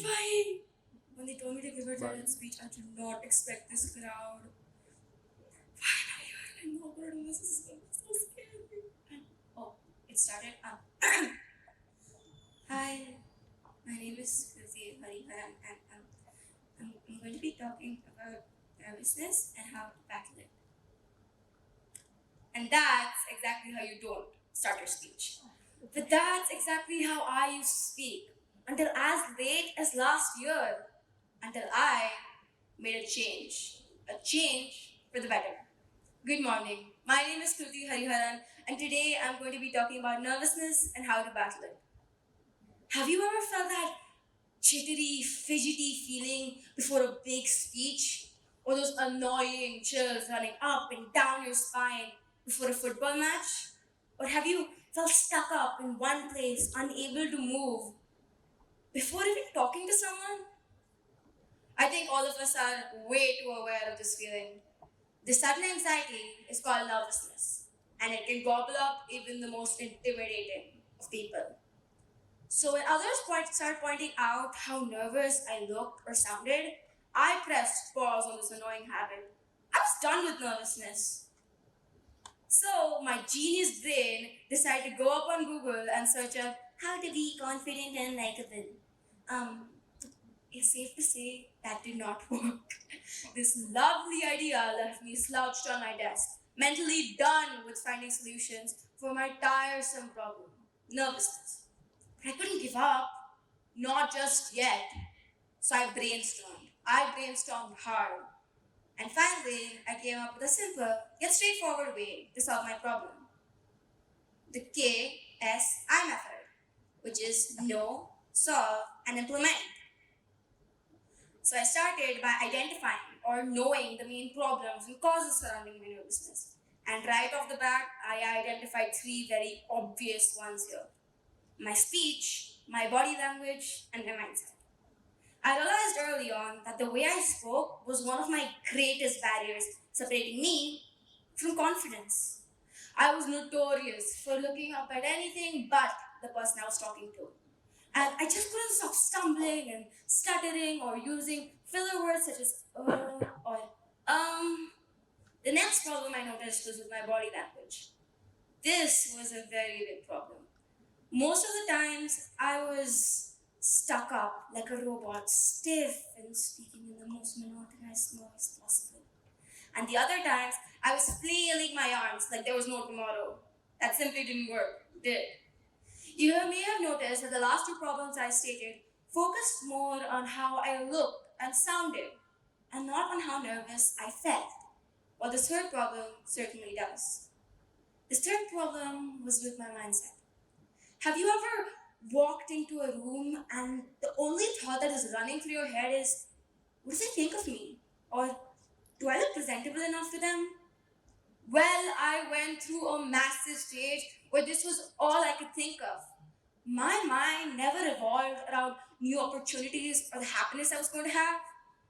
terrifying. When they told me to give a TED speech, I did not expect this crowd. Why am I here? I'm not going to do this. This is so scary. And, it started. Hi, my name is Kruthi, and I'm going to be talking about nervousness and how to battle it. And that's exactly how you don't start your speech. But that's exactly how I used to speak until as late as last year, until I made a change for the better. Good morning. My name is Kruthi Hariharan, and today I'm going to be talking about nervousness and how to battle it. Have you ever felt that jittery, fidgety feeling before a big speech? Or those annoying chills running up and down your spine before a football match? Or have you felt stuck up in one place, unable to move before even talking to someone? I think all of us are way too aware of this feeling. This sudden anxiety is called nervousness, and it can gobble up even the most intimidating of people. So when others start pointing out how nervous I looked or sounded, I pressed pause on this annoying habit. I was done with nervousness. So my genius brain decided to go up on Google and search up how to be confident and likable. Um, it's safe to say that did not work. This lovely idea left me slouched on my desk, mentally done with finding solutions for my tiresome problem, nervousness. But I couldn't give up, not just yet. So I brainstormed. I brainstormed hard. And finally, I came up with a simple yet straightforward way to solve my problem. The KSI method, which is know, solve, and implement. So I started by identifying or knowing the main problems and causes surrounding my nervousness. And right off the bat, I identified three very obvious ones here: my speech, my body language, and my mindset. I realized early on that the way I spoke was one of my greatest barriers separating me from confidence. I was notorious for looking up at anything but the person I was talking to. And I just couldn't stop stumbling and stuttering or using filler words such as or um. The next problem I noticed was with my body language. This was a very big problem. Most of the times I was stuck up like a robot, stiff and speaking in the most monotonous noise possible. And the other times I was flailing my arms like there was no tomorrow. That simply didn't work, did it? You may have noticed that the last two problems I stated focused more on how I looked and sounded, and not on how nervous I felt. Well, this third problem certainly does. This third problem was with my mindset. Have you ever walked into a room and the only thought that is running through your head is, what do they think of me? Or do I look presentable enough to them? Well, I went through a massive stage where this was all I could think of. My mind never revolved around new opportunities or the happiness I was going to have,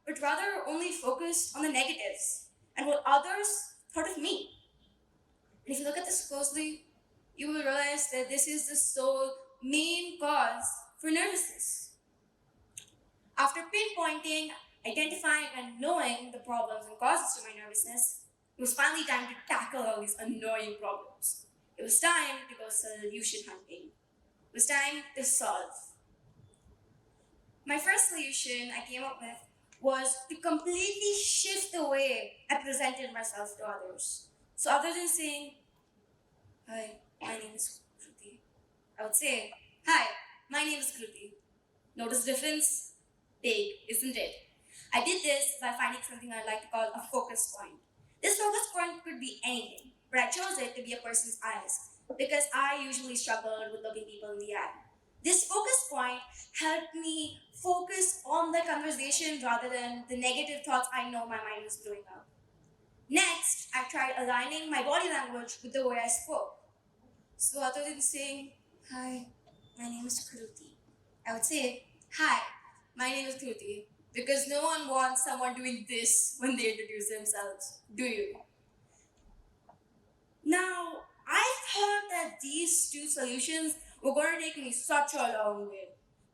but rather only focused on the negatives and what others thought of me. And if you look at this closely, you will realize that this is the sole main cause for nervousness. After pinpointing, identifying, and knowing the problems and causes to my nervousness, it was finally time to tackle all these annoying problems. It was time to go solution hunting. It was time to solve. My first solution I came up with was to completely shift the way I presented myself to others. So other than saying, "Hi, my name is Kruthi," I would say, "Hi, my name is Kruthi." Notice the difference? Big, isn't it? I did this by finding something I like to call a focus point. This focus point could be anything, but I chose it to be a person's eyes because I usually struggled with looking people in the eye. This focus point helped me focus on the conversation rather than the negative thoughts I know my mind was brewing up. Next, I tried aligning my body language with the way I spoke. So other than saying, "Hi, my name is Kruthi," I would say, "Hi, my name is Kruthi," because no one wants someone doing this when they introduce themselves, do you? Now, I thought that these two solutions were going to take me such a long way.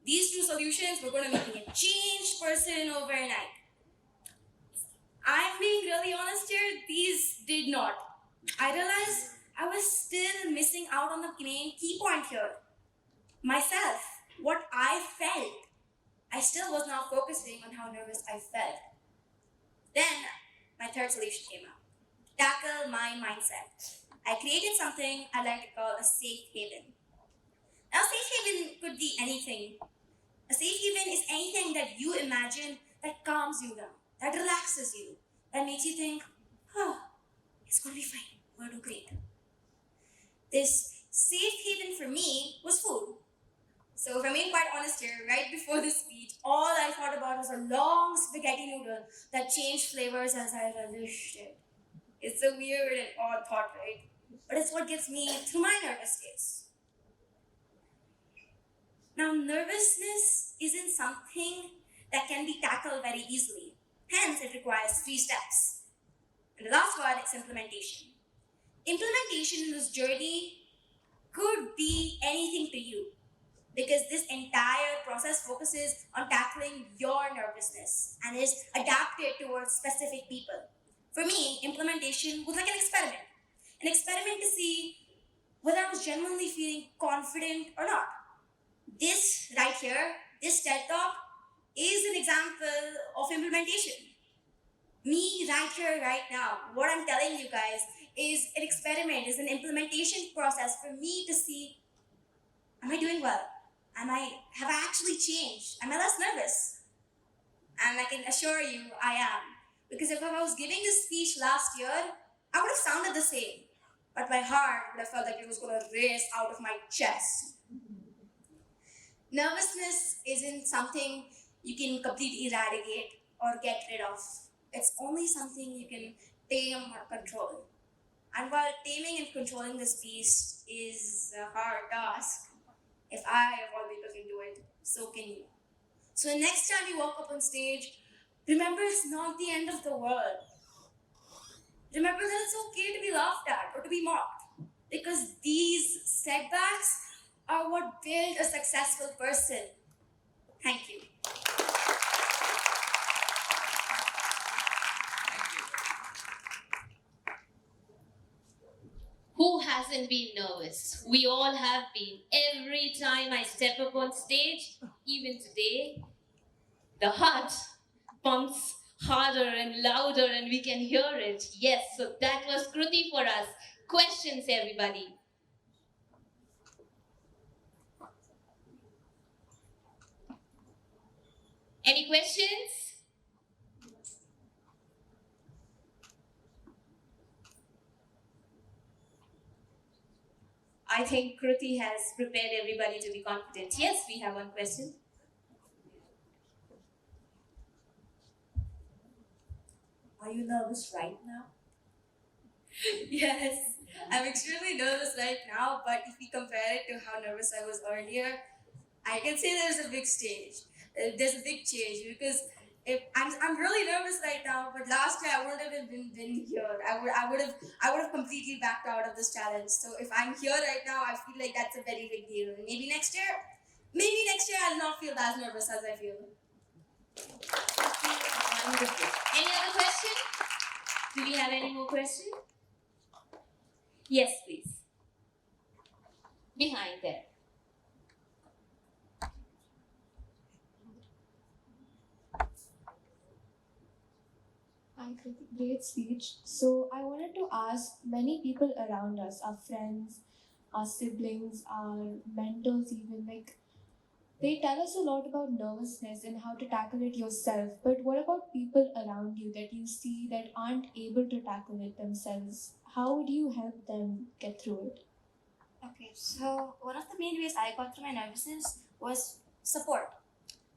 these two solutions were going to make me a changed person overnight. I'm being really honest here, these did not. I realized I was still missing out on the main key point here. Myself, what I felt. I still was not focusing on how nervous I felt. Then my third solution came out. Tackle my mindset. I created something I like to call a safe haven. Now, safe haven could be anything. A safe haven is anything that you imagine that calms you down, that relaxes you, that makes you think, oh, it's going to be fine. We're going to do great. This safe haven for me was food. So if I'm being quite honest here, right before this speech, all I thought about was a long spaghetti noodle that changed flavors as I relished it. It's a weird and odd thought, right? But it's what gets me through my nervous states. Now, nervousness isn't something that can be tackled very easily. Hence, it requires 3 steps. And the last one is implementation. Implementation in this journey could be anything to you, because this entire process focuses on tackling your nervousness and is adapted towards specific people. For me, implementation was like an experiment to see whether I was genuinely feeling confident or not. This right here, this TED Talk, is an example of implementation. Me right here, right now, what I'm telling you guys is an experiment, is an implementation process for me to see, am I doing well? Have I actually changed? Am I less nervous? And I can assure you I am. Because if I was giving this speech last year, I would have sounded the same. But my heart would have felt like it was going to race out of my chest. Nervousness isn't something you can completely eradicate or get rid of. It's only something you can tame or control. And while taming and controlling this beast is a hard task, if I, of all people, can do it, so can you. So next time you walk up on stage, remember it's not the end of the world. Remember that it's okay to be laughed at or to be mocked, because these setbacks are what build a successful person. Thank you. Who hasn't been nervous? We all have been. Every time I step up on stage, even today, the heart pumps harder and louder and we can hear it. Yes, so that was Kruthi for us. Questions, everybody. Any questions? I think Kruthi has prepared everybody to be confident. Yes, we have one question. Are you nervous right now? Yes, I'm extremely nervous right now, but if we compare it to how nervous I was earlier, I can say there's a big stage. There's a big change, because if I'm really nervous right now, but last year I wouldn't have been here. I would have completely backed out of this challenge. So if I'm here right now, I feel like that's a very big deal. And maybe next year I'll not feel as nervous as I feel. Wonderful. Any other question? Do we have any more questions? Yes, please. Behind there. Hi, Kruthi. Great speech. So I wanted to ask, many people around us, our friends, our siblings, our mentors even, like, they tell us a lot about nervousness and how to tackle it yourself. But what about people around you that you see that aren't able to tackle it themselves? How would you help them get through it? Okay, so one of the main ways I got through my nervousness was support.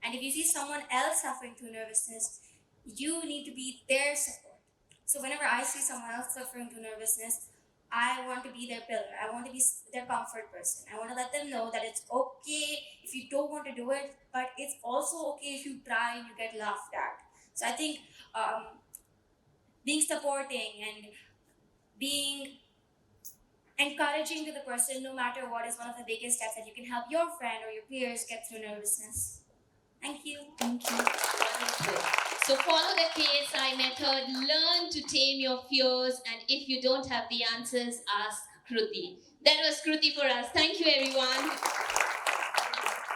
And if you see someone else suffering through nervousness, you need to be their support. So whenever I see someone else suffering through nervousness, I want to be their pillar. I want to be their comfort person. I want to let them know that it's okay if you don't want to do it, but it's also okay if you try and you get laughed at. So I think being supporting and being Encouraging to the person, no matter what, is one of the biggest steps that you can help your friend or your peers get through nervousness. Thank you. Thank you. Wonderful. So follow the KSI method, learn to tame your fears, and if you don't have the answers, ask Kruthi. That was Kruthi for us. Thank you, everyone.